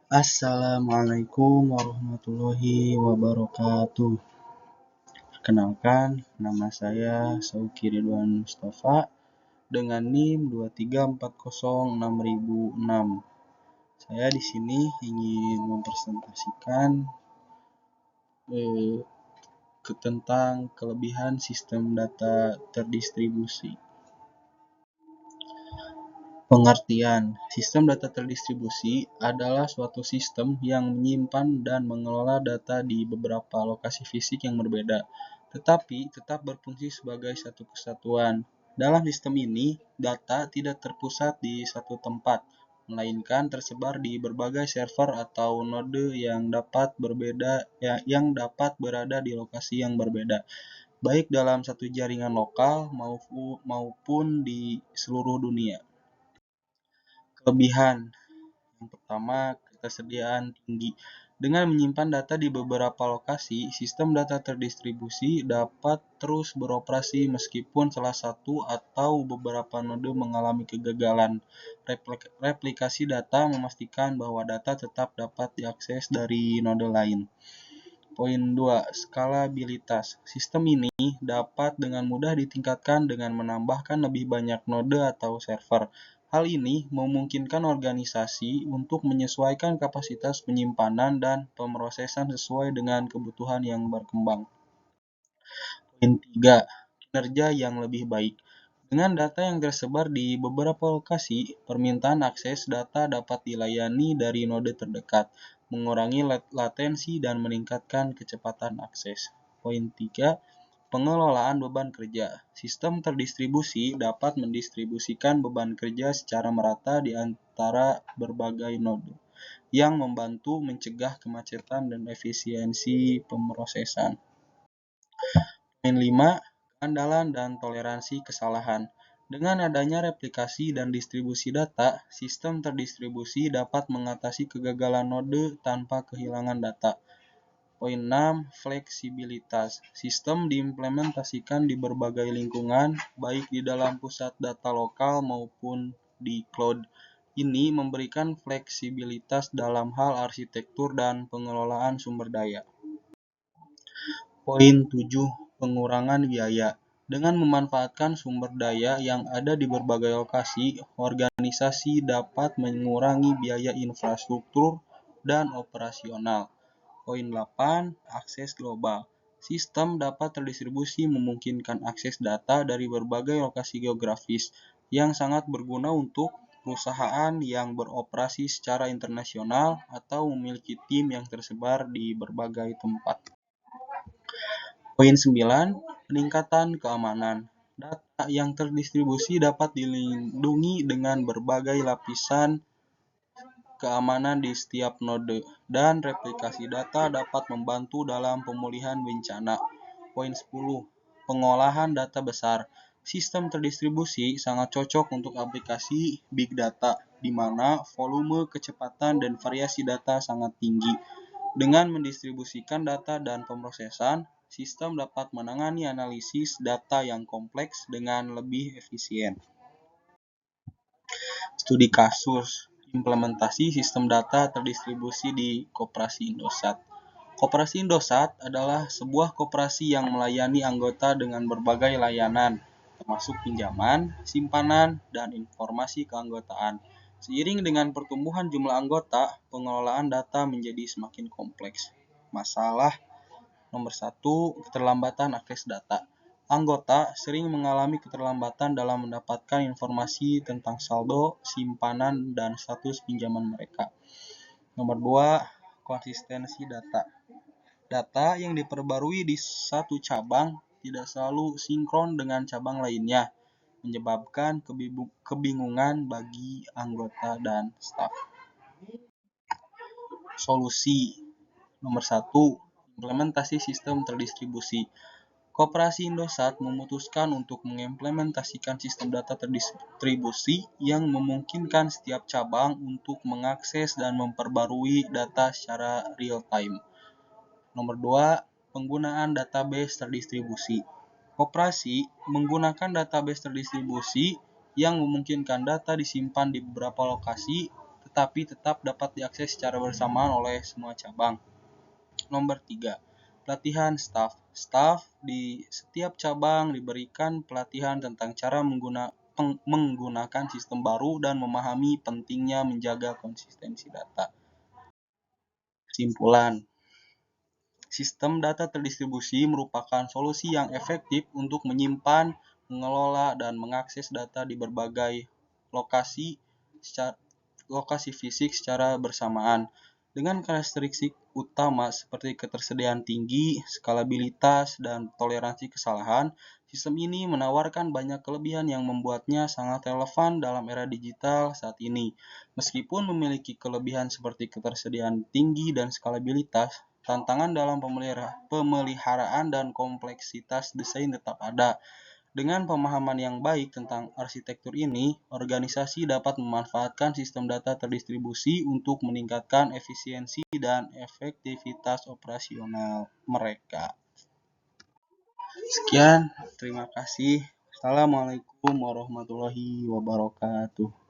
Assalamualaikum warahmatullahi wabarakatuh. Perkenalkan, nama saya Sauki Ridwan Mustafa dengan NIM 23406.006. Saya di sini ingin mempresentasikan tentang kelebihan sistem data terdistribusi. Pengertian: sistem data terdistribusi adalah suatu sistem yang menyimpan dan mengelola data di beberapa lokasi fisik yang berbeda, tetapi tetap berfungsi sebagai satu kesatuan. Dalam sistem ini, data tidak terpusat di satu tempat, melainkan tersebar di berbagai server atau node yang dapat berada di lokasi yang berbeda, baik dalam satu jaringan lokal maupun di seluruh dunia. Kelebihan: yang pertama, ketersediaan tinggi. Dengan menyimpan data di beberapa lokasi, sistem data terdistribusi dapat terus beroperasi meskipun salah satu atau beberapa node mengalami kegagalan. Replikasi data memastikan bahwa data tetap dapat diakses dari node lain. Poin 2. Skalabilitas. Sistem ini dapat dengan mudah ditingkatkan dengan menambahkan lebih banyak node atau server. Hal ini memungkinkan organisasi untuk menyesuaikan kapasitas penyimpanan dan pemrosesan sesuai dengan kebutuhan yang berkembang. Poin 3. Kinerja yang lebih baik. Dengan data yang tersebar di beberapa lokasi, permintaan akses data dapat dilayani dari node terdekat, mengurangi latensi dan meningkatkan kecepatan akses. Poin 3. Pengelolaan beban kerja. Sistem terdistribusi dapat mendistribusikan beban kerja secara merata di antara berbagai node, yang membantu mencegah kemacetan dan efisiensi pemrosesan. Poin 5. Keandalan dan toleransi kesalahan. Dengan adanya replikasi dan distribusi data, sistem terdistribusi dapat mengatasi kegagalan node tanpa kehilangan data. Poin 6. Fleksibilitas. Sistem diimplementasikan di berbagai lingkungan, baik di dalam pusat data lokal maupun di cloud. Ini memberikan fleksibilitas dalam hal arsitektur dan pengelolaan sumber daya. Poin 7. Pengurangan biaya. Dengan memanfaatkan sumber daya yang ada di berbagai lokasi, organisasi dapat mengurangi biaya infrastruktur dan operasional. Poin 8. Akses global. Sistem dapat terdistribusi memungkinkan akses data dari berbagai lokasi geografis, yang sangat berguna untuk perusahaan yang beroperasi secara internasional atau memiliki tim yang tersebar di berbagai tempat. Poin 9. Peningkatan keamanan. Data yang terdistribusi dapat dilindungi dengan berbagai lapisan keamanan di setiap node, dan replikasi data dapat membantu dalam pemulihan bencana. Poin 10. Pengolahan data besar. Sistem terdistribusi sangat cocok untuk aplikasi big data, di mana volume, kecepatan, dan variasi data sangat tinggi. Dengan mendistribusikan data dan pemrosesan, sistem dapat menangani analisis data yang kompleks dengan lebih efisien. Studi kasus implementasi sistem data terdistribusi di Koperasi Indosat. Koperasi Indosat adalah sebuah koperasi yang melayani anggota dengan berbagai layanan, termasuk pinjaman, simpanan, dan informasi keanggotaan. Seiring dengan pertumbuhan jumlah anggota, pengelolaan data menjadi semakin kompleks. Masalah nomor 1, keterlambatan akses data. Anggota sering mengalami keterlambatan dalam mendapatkan informasi tentang saldo, simpanan, dan status pinjaman mereka. Nomor 2, konsistensi data. Data yang diperbarui di satu cabang tidak selalu sinkron dengan cabang lainnya, menyebabkan kebingungan bagi anggota dan staf. Solusi nomor 1, implementasi sistem terdistribusi. Koperasi Indosat memutuskan untuk mengimplementasikan sistem data terdistribusi yang memungkinkan setiap cabang untuk mengakses dan memperbarui data secara real-time. Nomor 2, penggunaan database terdistribusi. Koperasi menggunakan database terdistribusi yang memungkinkan data disimpan di beberapa lokasi, tetapi tetap dapat diakses secara bersamaan oleh semua cabang. Nomor 3. Pelatihan staf. Staf di setiap cabang diberikan pelatihan tentang cara menggunakan sistem baru dan memahami pentingnya menjaga konsistensi data. Kesimpulan, sistem data terdistribusi merupakan solusi yang efektif untuk menyimpan, mengelola, dan mengakses data di berbagai lokasi fisik secara bersamaan. Dengan karakteristik utama seperti ketersediaan tinggi, skalabilitas, dan toleransi kesalahan, sistem ini menawarkan banyak kelebihan yang membuatnya sangat relevan dalam era digital saat ini. Meskipun memiliki kelebihan seperti ketersediaan tinggi dan skalabilitas, tantangan dalam pemeliharaan dan kompleksitas desain tetap ada. Dengan pemahaman yang baik tentang arsitektur ini, organisasi dapat memanfaatkan sistem data terdistribusi untuk meningkatkan efisiensi dan efektivitas operasional mereka. Sekian, terima kasih. Assalamualaikum warahmatullahi wabarakatuh.